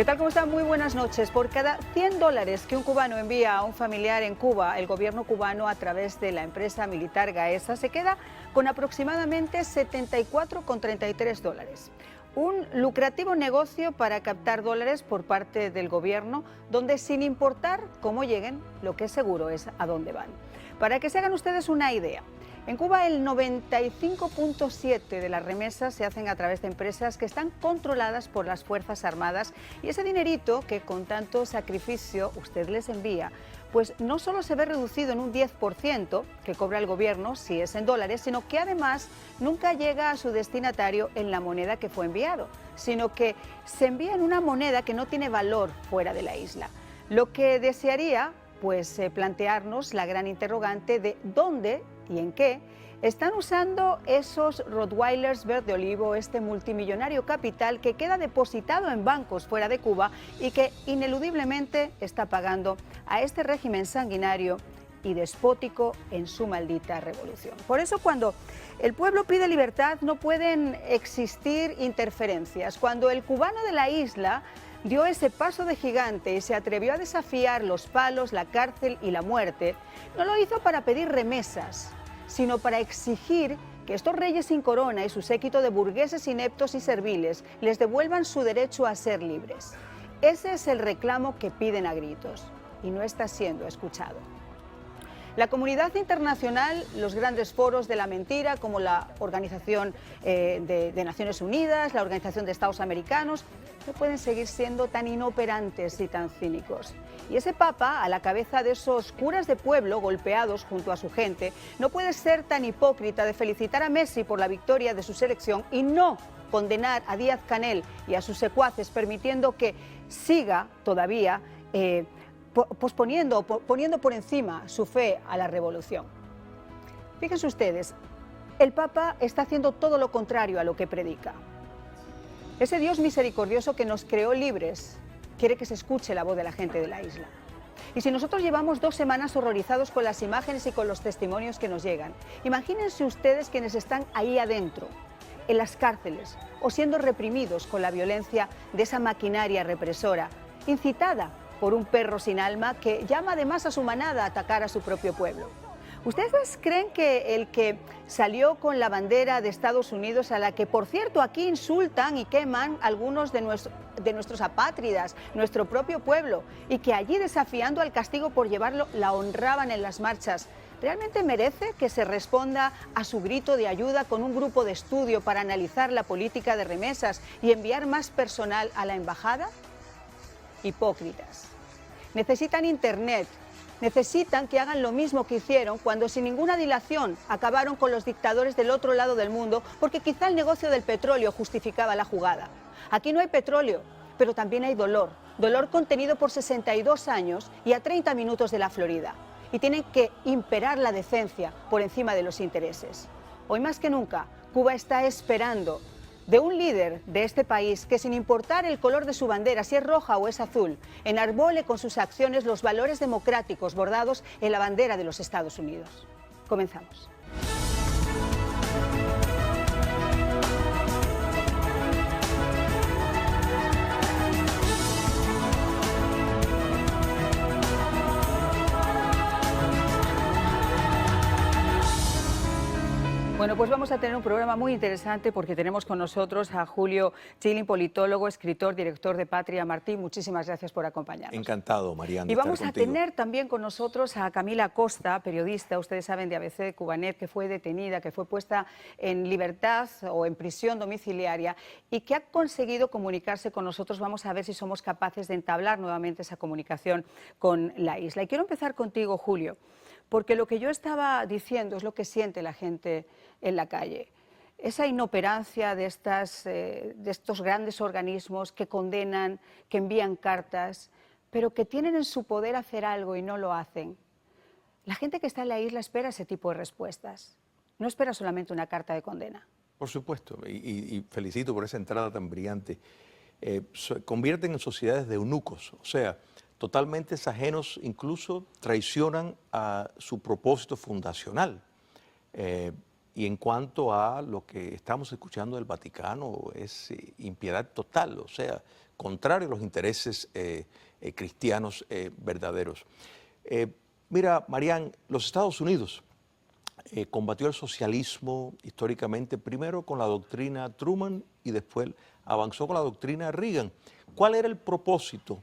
tal? ¿Cómo están? Muy buenas noches. Por cada $100 que un cubano envía a un familiar en Cuba, el gobierno cubano, a través de la empresa militar Gaesa, se queda con aproximadamente $74,33. Un lucrativo negocio para captar dólares por parte del gobierno, donde sin importar cómo lleguen, lo que es seguro es a dónde van. Para que se hagan ustedes una idea, en Cuba el 95,7% de las remesas se hacen a través de empresas que están controladas por las Fuerzas Armadas, y ese dinerito que con tanto sacrificio usted les envía, pues no solo se ve reducido en un 10% que cobra el gobierno si es en dólares, sino que además nunca llega a su destinatario en la moneda que fue enviado, sino que se envía en una moneda que no tiene valor fuera de la isla. Lo que desearía plantearnos la gran interrogante de dónde y en qué están usando esos Rottweilers verde olivo, este multimillonario capital que queda depositado en bancos fuera de Cuba y que ineludiblemente está pagando a este régimen sanguinario y despótico en su maldita revolución. Por eso, cuando el pueblo pide libertad, no pueden existir interferencias. Cuando el cubano de la isla dio ese paso de gigante y se atrevió a desafiar los palos, la cárcel y la muerte, no lo hizo para pedir remesas, sino para exigir que estos reyes sin corona y su séquito de burgueses ineptos y serviles les devuelvan su derecho a ser libres. Ese es el reclamo que piden a gritos y no está siendo escuchado. La comunidad internacional, los grandes foros de la mentira como la Organización de Naciones Unidas, la Organización de Estados Americanos, no pueden seguir siendo tan inoperantes y tan cínicos. Y ese papa, a la cabeza de esos curas de pueblo golpeados junto a su gente, no puede ser tan hipócrita de felicitar a Messi por la victoria de su selección y no condenar a Díaz-Canel y a sus secuaces, permitiendo que siga todavía poniendo por encima su fe a la revolución. Fíjense ustedes, el Papa está haciendo todo lo contrario a lo que predica. Ese Dios misericordioso que nos creó libres quiere que se escuche la voz de la gente de la isla. Y si nosotros llevamos 2 semanas horrorizados con las imágenes y con los testimonios que nos llegan, imagínense ustedes quienes están ahí adentro, en las cárceles, o siendo reprimidos con la violencia de esa maquinaria represora, incitada por un perro sin alma que llama además a su manada a atacar a su propio pueblo. ¿Ustedes creen que el que salió con la bandera de Estados Unidos, a la que por cierto aquí insultan y queman algunos de nuestros apátridas, nuestro propio pueblo, y que allí desafiando al castigo por llevarlo la honraban en las marchas, realmente merece que se responda a su grito de ayuda con un grupo de estudio para analizar la política de remesas y enviar más personal a la embajada? Hipócritas. Necesitan internet, necesitan que hagan lo mismo que hicieron cuando sin ninguna dilación acabaron con los dictadores del otro lado del mundo, porque quizá el negocio del petróleo justificaba la jugada. Aquí no hay petróleo, pero también hay dolor, dolor contenido por 62 años y a 30 minutos de la Florida. Y tienen que imperar la decencia por encima de los intereses. Hoy más que nunca, Cuba está esperando de un líder de este país que, sin importar el color de su bandera, si es roja o es azul, enarbole con sus acciones los valores democráticos bordados en la bandera de los Estados Unidos. Comenzamos. Bueno, pues vamos a tener un programa muy interesante porque tenemos con nosotros a Julio Chilin, politólogo, escritor, director de Patria Martí. Muchísimas gracias por acompañarnos. Encantado, Mariana. Y vamos a tener también con nosotros a Camila Costa, periodista, ustedes saben, de ABC, de Cubanet, que fue detenida, que fue puesta en libertad o en prisión domiciliaria y que ha conseguido comunicarse con nosotros. Vamos a ver si somos capaces de entablar nuevamente esa comunicación con la isla. Y quiero empezar contigo, Julio, porque lo que yo estaba diciendo es lo que siente la gente en la calle. Esa inoperancia de estos grandes organismos que condenan, que envían cartas, pero que tienen en su poder hacer algo y no lo hacen. La gente que está en la isla espera ese tipo de respuestas. No espera solamente una carta de condena. Por supuesto, y felicito por esa entrada tan brillante. Convierten en sociedades de eunucos, o sea, totalmente ajenos, incluso traicionan a su propósito fundacional. Y en cuanto a lo que estamos escuchando del Vaticano, es impiedad total, o sea, contrario a los intereses cristianos verdaderos. Mira, Marian, los Estados Unidos combatió el socialismo históricamente primero con la doctrina Truman y después avanzó con la doctrina Reagan. ¿Cuál era el propósito?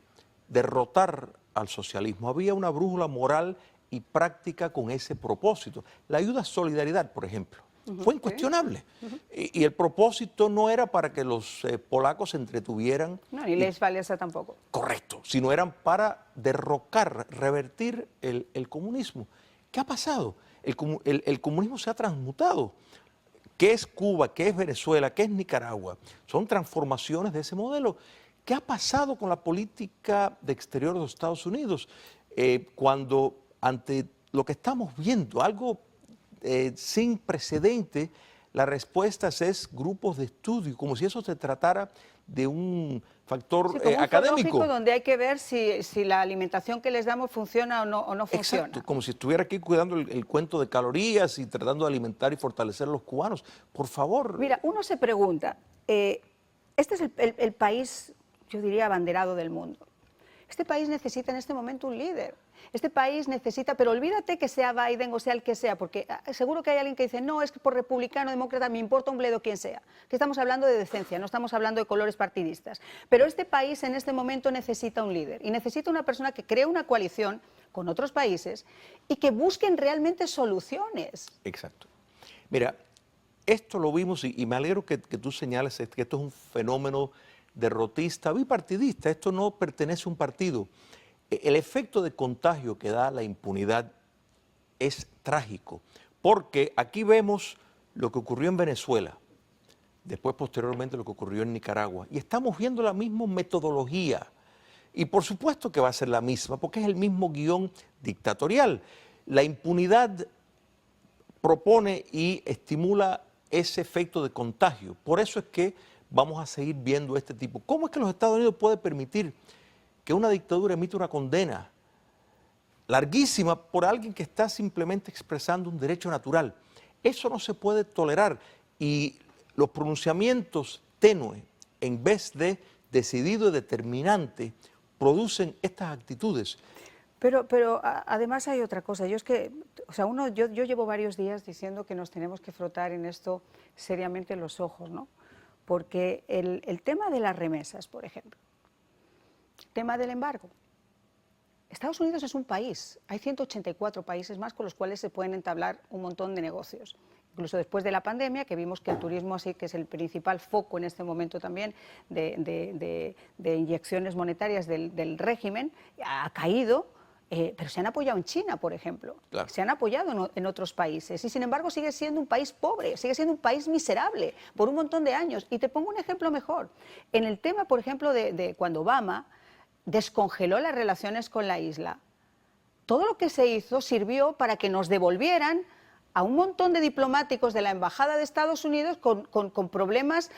Derrotar al socialismo. Había una brújula moral y práctica con ese propósito. La ayuda a solidaridad, por ejemplo, fue incuestionable. Y el propósito no era para que los polacos se entretuvieran. No, ni les Walesa tampoco. Correcto, sino eran para derrocar, revertir el comunismo. ¿Qué ha pasado? El comunismo se ha transmutado. ¿Qué es Cuba? ¿Qué es Venezuela? ¿Qué es Nicaragua? Son transformaciones de ese modelo. ¿Qué ha pasado con la política de exterior de los Estados Unidos? Cuando ante lo que estamos viendo, algo sin precedente, la respuesta es grupos de estudio, como si eso se tratara de un factor sí, como un académico. zoológico donde hay que ver si la alimentación que les damos funciona o no funciona. Exacto, como si estuviera aquí cuidando el cuento de calorías y tratando de alimentar y fortalecer a los cubanos. Por favor. Mira, uno se pregunta, este es el país, yo diría, abanderado del mundo. Este país necesita en este momento un líder. Este país necesita, pero olvídate que sea Biden o sea el que sea, porque seguro que hay alguien que dice, no, es que por republicano, demócrata, me importa un bledo quien sea. Que estamos hablando de decencia, no estamos hablando de colores partidistas. Pero este país en este momento necesita un líder y necesita una persona que cree una coalición con otros países y que busquen realmente soluciones. Exacto. Mira, esto lo vimos y me alegro que tú señales que esto es un fenómeno derrotista, bipartidista. Esto no pertenece a un partido. El efecto de contagio que da la impunidad es trágico, porque aquí vemos lo que ocurrió en Venezuela, después posteriormente lo que ocurrió en Nicaragua, y estamos viendo la misma metodología, y por supuesto que va a ser la misma, porque es el mismo guión dictatorial. La impunidad propone y estimula ese efecto de contagio, por eso es que vamos a seguir viendo este tipo. ¿Cómo es que los Estados Unidos pueden permitir que una dictadura emite una condena larguísima por alguien que está simplemente expresando un derecho natural? Eso no se puede tolerar y los pronunciamientos tenues, en vez de decidido y determinante, producen estas actitudes. Pero además hay otra cosa. Yo llevo varios días diciendo que nos tenemos que frotar en esto seriamente los ojos, ¿no? Porque el tema de las remesas, por ejemplo, el tema del embargo. Estados Unidos es un país, hay 184 países más con los cuales se pueden entablar un montón de negocios. Incluso después de la pandemia, que vimos que el turismo, así que es el principal foco en este momento también de inyecciones monetarias del régimen, ha caído. Pero se han apoyado en China, por ejemplo, claro. Se han apoyado en otros países y sin embargo sigue siendo un país pobre, sigue siendo un país miserable por un montón de años. Y te pongo un ejemplo mejor. En el tema, por ejemplo, de cuando Obama descongeló las relaciones con la isla, todo lo que se hizo sirvió para que nos devolvieran a un montón de diplomáticos de la Embajada de Estados Unidos con problemas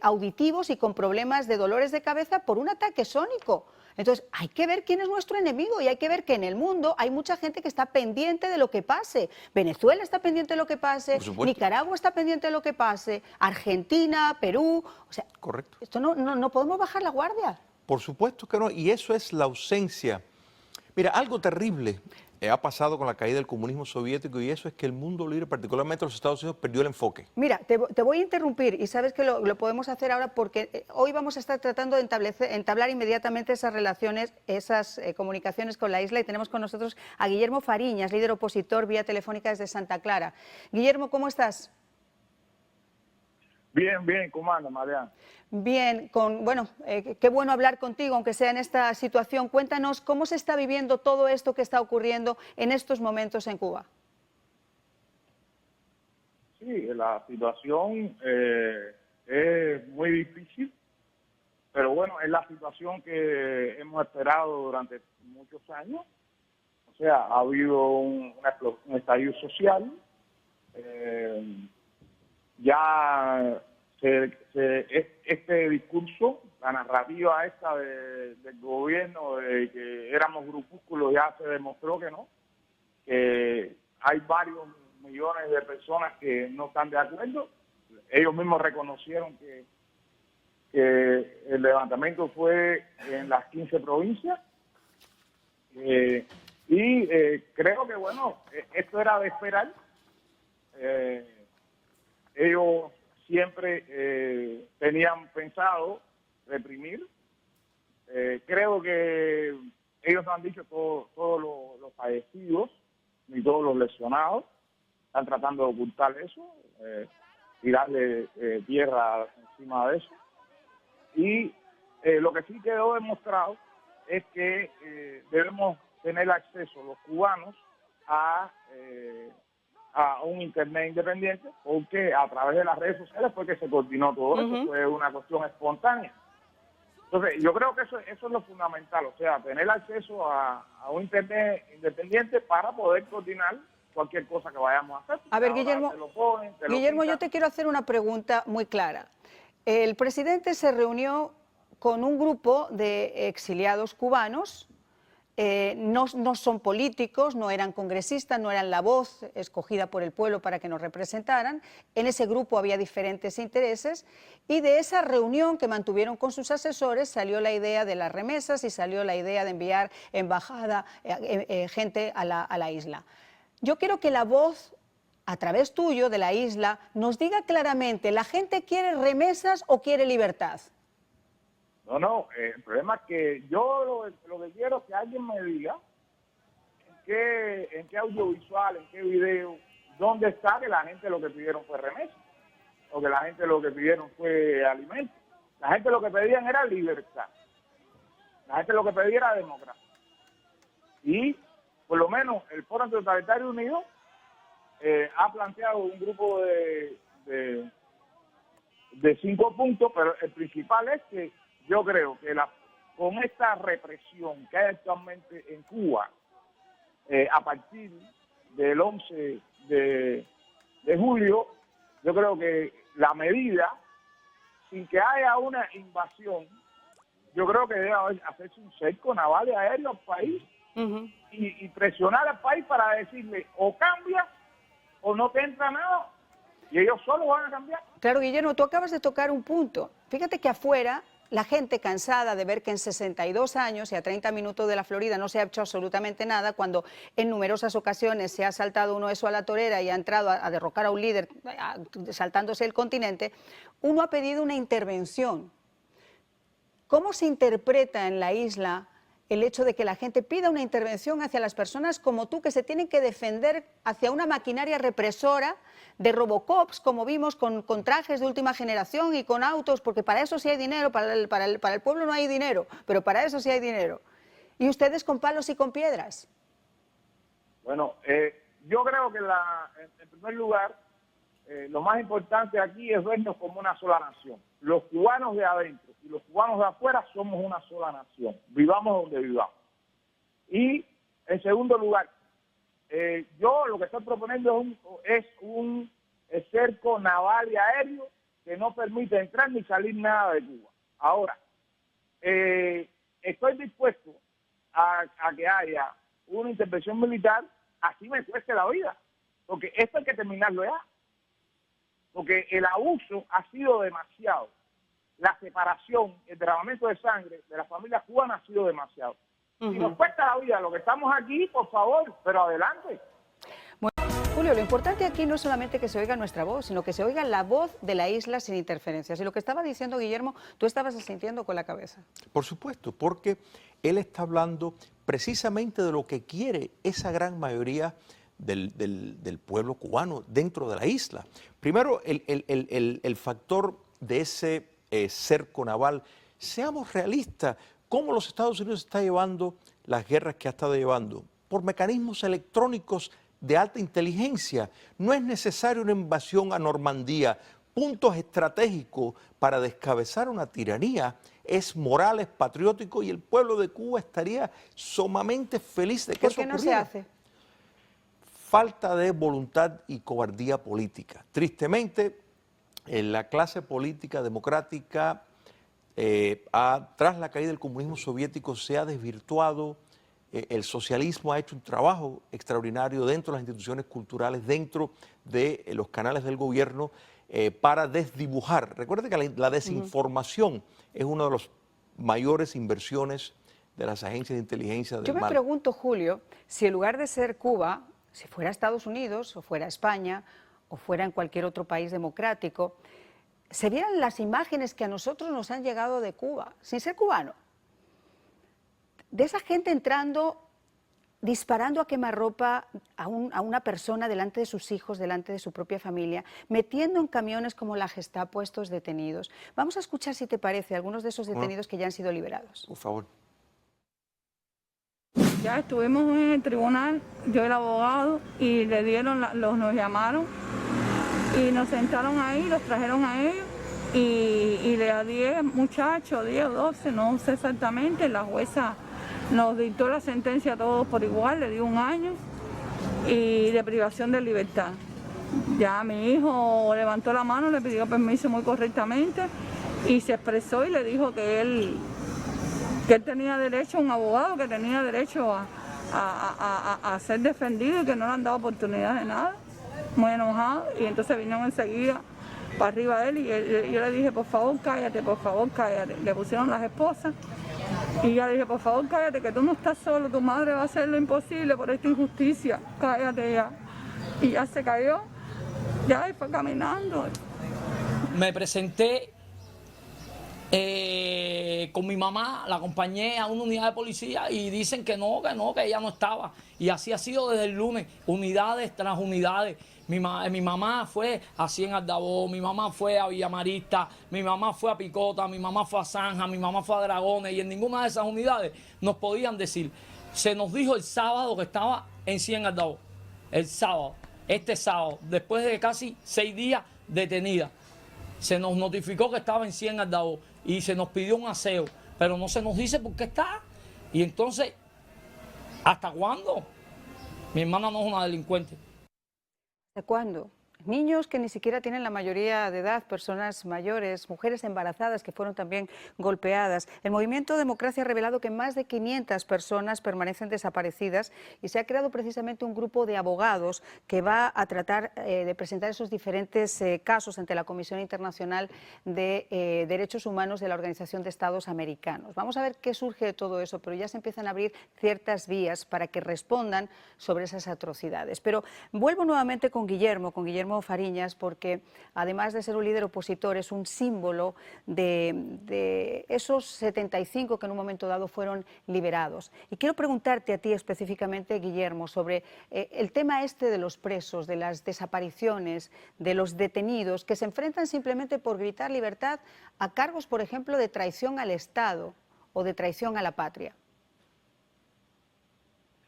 auditivos y con problemas de dolores de cabeza por un ataque sónico. Entonces, hay que ver quién es nuestro enemigo y hay que ver que en el mundo hay mucha gente que está pendiente de lo que pase. Venezuela está pendiente de lo que pase, Nicaragua está pendiente de lo que pase, Argentina, Perú. O sea, correcto. Esto no podemos bajar la guardia. Por supuesto que no, y eso es la ausencia. Mira, algo terrible ha pasado con la caída del comunismo soviético y eso es que el mundo libre, particularmente los Estados Unidos, perdió el enfoque. Mira, te voy a interrumpir y sabes que lo podemos hacer ahora porque hoy vamos a estar tratando de entablar inmediatamente esas relaciones, esas comunicaciones con la isla y tenemos con nosotros a Guillermo Fariñas, líder opositor vía telefónica desde Santa Clara. Guillermo, ¿cómo estás? Bien, ¿cómo anda, Mariana? Bien, qué bueno hablar contigo, aunque sea en esta situación. Cuéntanos cómo se está viviendo todo esto que está ocurriendo en estos momentos en Cuba. Sí, la situación es muy difícil, pero bueno, es la situación que hemos esperado durante muchos años. O sea, ha habido un estallido social, este discurso, la narrativa esta del gobierno de que éramos grupúsculos ya se demostró que no, que hay varios millones de personas que no están de acuerdo. Ellos mismos reconocieron que que el levantamiento fue en las 15 provincias. Creo que, bueno, esto era de esperar. Ellos siempre tenían pensado reprimir. Creo que ellos no han dicho todos los fallecidos ni todos los lesionados. Están tratando de ocultar eso, tirarle tierra encima de eso. Y lo que sí quedó demostrado es que debemos tener acceso los cubanos a un internet independiente, porque a través de las redes sociales fue que se coordinó todo eso, fue una cuestión espontánea. Entonces, yo creo que eso es lo fundamental, o sea, tener acceso a un internet independiente para poder coordinar cualquier cosa que vayamos a hacer. A ver, Guillermo, yo te quiero hacer una pregunta muy clara. El presidente se reunió con un grupo de exiliados cubanos, no son políticos, no eran congresistas, no eran la voz escogida por el pueblo para que nos representaran. En ese grupo había diferentes intereses y de esa reunión que mantuvieron con sus asesores salió la idea de las remesas y salió la idea de enviar embajada, gente a la isla. Yo quiero que la voz, a través tuyo, de la isla, nos diga claramente, ¿la gente quiere remesas o quiere libertad? No, el problema es que yo lo que quiero es que alguien me diga en qué audiovisual, en qué video, dónde está que la gente lo que pidieron fue remesa, o que la gente lo que pidieron fue alimento. La gente lo que pedían era libertad. La gente lo que pedía era democracia. Y por lo menos el Foro Antitotalitario Unido ha planteado un grupo de 5 puntos, pero el principal es que yo creo que con esta represión que hay actualmente en Cuba, a partir del 11 de julio, yo creo que la medida, sin que haya una invasión, yo creo que debe hacerse un cerco naval y aéreo al país y presionar al país para decirle o cambia o no te entra nada, y ellos solo van a cambiar. Claro, Guillermo, tú acabas de tocar un punto. Fíjate que afuera la gente, cansada de ver que en 62 años y a 30 minutos de la Florida no se ha hecho absolutamente nada, cuando en numerosas ocasiones se ha saltado uno eso a la torera y ha entrado a derrocar a un líder saltándose el continente, uno ha pedido una intervención. ¿Cómo se interpreta en la isla el hecho de que la gente pida una intervención hacia las personas como tú, que se tienen que defender hacia una maquinaria represora de Robocops, como vimos, con trajes de última generación y con autos, porque para eso sí hay dinero, para el pueblo no hay dinero, pero para eso sí hay dinero? Y ustedes con palos y con piedras. Bueno, yo creo que en primer lugar, lo más importante aquí es vernos como una sola nación. Los cubanos de adentro y los cubanos de afuera somos una sola nación. Vivamos donde vivamos. Y en segundo lugar, yo lo que estoy proponiendo es un cerco naval y aéreo que no permite entrar ni salir nada de Cuba. Ahora, estoy dispuesto a que haya una intervención militar, así me cueste la vida, porque esto hay que terminarlo ya. Porque el abuso ha sido demasiado. La separación, el derramamiento de sangre de las familias cubanas ha sido demasiado. Si nos cuesta la vida lo que estamos aquí, por favor, pero adelante. Bueno, Julio, lo importante aquí no es solamente que se oiga nuestra voz, sino que se oiga la voz de la isla sin interferencias. Y lo que estaba diciendo Guillermo, tú estabas asintiendo con la cabeza. Por supuesto, porque él está hablando precisamente de lo que quiere esa gran mayoría del pueblo cubano dentro de la isla. Primero, el factor de ese cerco naval. Seamos realistas, ¿cómo los Estados Unidos está llevando las guerras que ha estado llevando? Por mecanismos electrónicos de alta inteligencia. No es necesaria una invasión a Normandía. Puntos estratégicos para descabezar una tiranía es moral, es patriótico, y el pueblo de Cuba estaría sumamente feliz de que eso ocurriera. ¿Por qué no se hace? Falta de voluntad y cobardía política. Tristemente, la clase política democrática, tras la caída del comunismo soviético, se ha desvirtuado. El socialismo ha hecho un trabajo extraordinario dentro de las instituciones culturales, dentro de los canales del gobierno. para desdibujar. Recuerde que la desinformación es una de las mayores inversiones de las agencias de inteligencia del Yo me mal. pregunto, Julio, si en lugar de ser Cuba, si fuera Estados Unidos o fuera España o fuera en cualquier otro país democrático, se vieran las imágenes que a nosotros nos han llegado de Cuba, sin ser cubano, de esa gente entrando, disparando a quemarropa a una persona delante de sus hijos, delante de su propia familia, metiendo en camiones como la Gestapo a estos detenidos. Vamos a escuchar, si te parece, algunos de esos detenidos que ya han sido liberados. Por favor. Ya estuvimos en el tribunal, yo el abogado, y le dieron, nos llamaron y nos sentaron ahí, los trajeron a ellos y le a 10 muchachos, 10 o 12, no sé exactamente, la jueza nos dictó la sentencia a todos por igual, le dio 1 año y de privación de libertad. Ya mi hijo levantó la mano, le pidió permiso muy correctamente y se expresó y le dijo que él tenía derecho a un abogado, que tenía derecho a ser defendido y que no le han dado oportunidad de nada. Muy enojado, y entonces vinieron enseguida para arriba de él y yo le dije, por favor cállate, por favor cállate. Le pusieron las esposas y yo le dije, por favor cállate, que tú no estás solo, tu madre va a hacer lo imposible por esta injusticia, cállate ya. Y ya se cayó, ya y fue caminando. Me presenté con mi mamá, la acompañé a una unidad de policía y dicen que que ella no estaba. Y así ha sido desde el lunes, unidades tras unidades. Mi mamá fue a Cienfuegos, mi mamá fue a Villamarista, mi mamá fue a Picota, mi mamá fue a Zanja, mi mamá fue a Dragones, y en ninguna de esas unidades nos podían decir. Se nos dijo el sábado que estaba en Cienfuegos, el sábado, este sábado, después de casi 6 días detenida. Se nos notificó que estaba en Cienfuegos y se nos pidió un aseo, pero no se nos dice por qué está. Y entonces, ¿hasta cuándo? Mi hermana no es una delincuente. ¿Hasta cuándo? Niños que ni siquiera tienen la mayoría de edad, personas mayores, mujeres embarazadas que fueron también golpeadas. El movimiento Democracia ha revelado que más de 500 personas permanecen desaparecidas y se ha creado precisamente un grupo de abogados que va a tratar de presentar esos diferentes casos ante la Comisión Internacional de Derechos Humanos de la Organización de Estados Americanos. Vamos a ver qué surge de todo eso, pero ya se empiezan a abrir ciertas vías para que respondan sobre esas atrocidades. Pero vuelvo nuevamente con Guillermo Fariñas, porque además de ser un líder opositor es un símbolo de esos 75 que en un momento dado fueron liberados. Y quiero preguntarte a ti específicamente, Guillermo, sobre el tema este de los presos, de las desapariciones, de los detenidos que se enfrentan simplemente por gritar libertad a cargos, por ejemplo, de traición al Estado o de traición a la patria.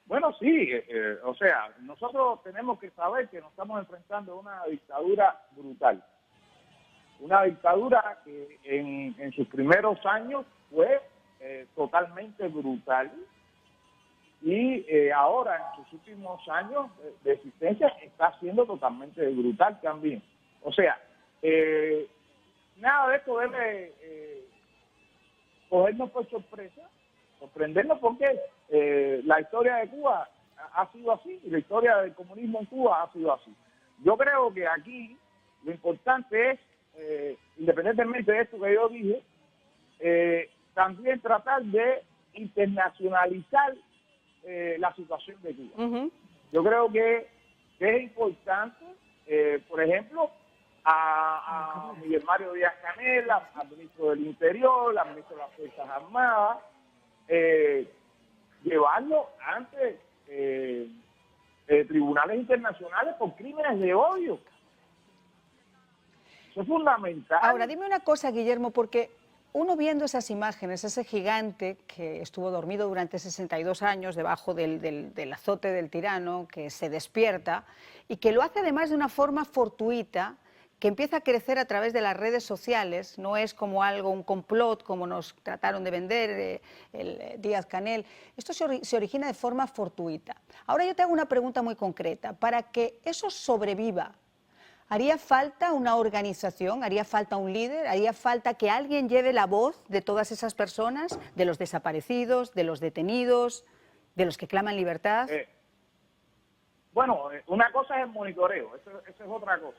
Bueno, sí, o sea, nosotros tenemos que saber que nos estamos enfrentando a una dictadura brutal. Una dictadura que en sus primeros años fue totalmente brutal y ahora en sus últimos años de existencia está siendo totalmente brutal también. O sea, nada de esto debe cogernos por sorpresa, sorprendernos, porque la historia de Cuba ha sido así y la historia del comunismo en Cuba ha sido así. Yo creo que aquí lo importante es, independientemente de esto que yo dije, también tratar de internacionalizar la situación de Cuba. Yo creo que es importante, por ejemplo, a Miguel Mario Díaz-Canel, al ministro del Interior, al ministro de las Fuerzas Armadas, llevarlo ante tribunales internacionales por crímenes de odio. Eso es fundamental. Ahora, dime una cosa, Guillermo, porque uno viendo esas imágenes, ese gigante que estuvo dormido durante 62 años debajo del azote del tirano, que se despierta y que lo hace además de una forma fortuita, que empieza a crecer a través de las redes sociales, no es como algo, un complot, como nos trataron de vender el Díaz-Canel. Esto se origina de forma fortuita. Ahora yo te hago una pregunta muy concreta. Para que eso sobreviva, ¿haría falta una organización, haría falta un líder, haría falta que alguien lleve la voz de todas esas personas, de los desaparecidos, de los detenidos, de los que claman libertad? Bueno, una cosa es el monitoreo, eso es otra cosa.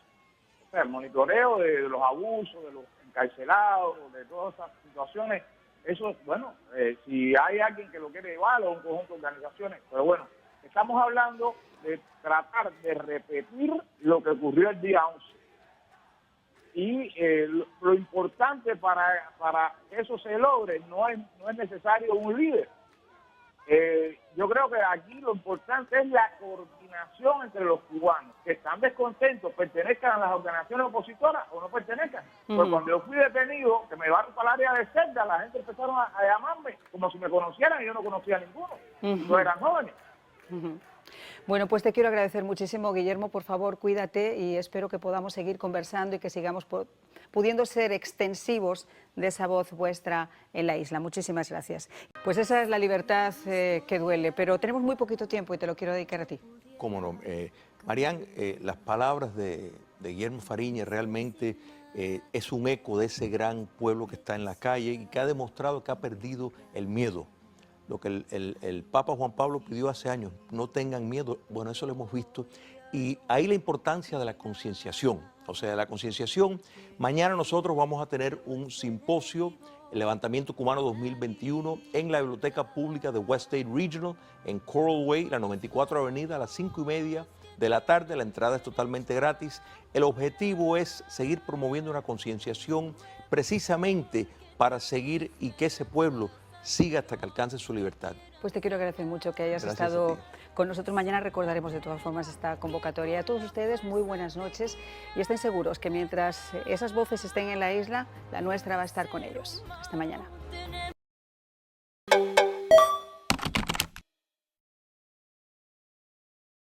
O sea, el monitoreo de los abusos, de los encarcelados, de todas esas situaciones, eso, bueno, si hay alguien que lo quiere llevar o un conjunto de organizaciones, pero bueno, estamos hablando de tratar de repetir lo que ocurrió el día 11. Y lo importante para que eso se logre no es necesario un líder. Yo creo que aquí lo importante es la coordinación entre los cubanos, que están descontentos, pertenezcan a las organizaciones opositoras o no pertenezcan. Porque cuando yo fui detenido, que me llevaron para el área de celda, la gente empezaron a llamarme como si me conocieran y yo no conocía a ninguno. No eran jóvenes. Bueno, pues te quiero agradecer muchísimo, Guillermo. Por favor, cuídate y espero que podamos seguir conversando y que sigamos pudiendo ser extensivos de esa voz vuestra en la isla. Muchísimas gracias. Pues esa es la libertad que duele, pero tenemos muy poquito tiempo y te lo quiero dedicar a ti. Cómo no. Marian, las palabras de Guillermo Fariñez realmente es un eco de ese gran pueblo que está en la calle y que ha demostrado que ha perdido el miedo. Lo que el Papa Juan Pablo pidió hace años, no tengan miedo, bueno, eso lo hemos visto. Y ahí la importancia de la concienciación, o sea, la concienciación. Mañana nosotros vamos a tener un simposio, el Levantamiento Cubano 2021, en la Biblioteca Pública de West State Regional, en Coral Way, la 94 Avenida, a las 5:30 de la tarde. La entrada es totalmente gratis. El objetivo es seguir promoviendo una concienciación precisamente para seguir y que ese pueblo siga hasta que alcance su libertad. Pues te quiero agradecer mucho que hayas Gracias estado con nosotros. Mañana recordaremos de todas formas esta convocatoria. A todos ustedes, muy buenas noches y estén seguros que mientras esas voces estén en la isla, la nuestra va a estar con ellos. Hasta mañana.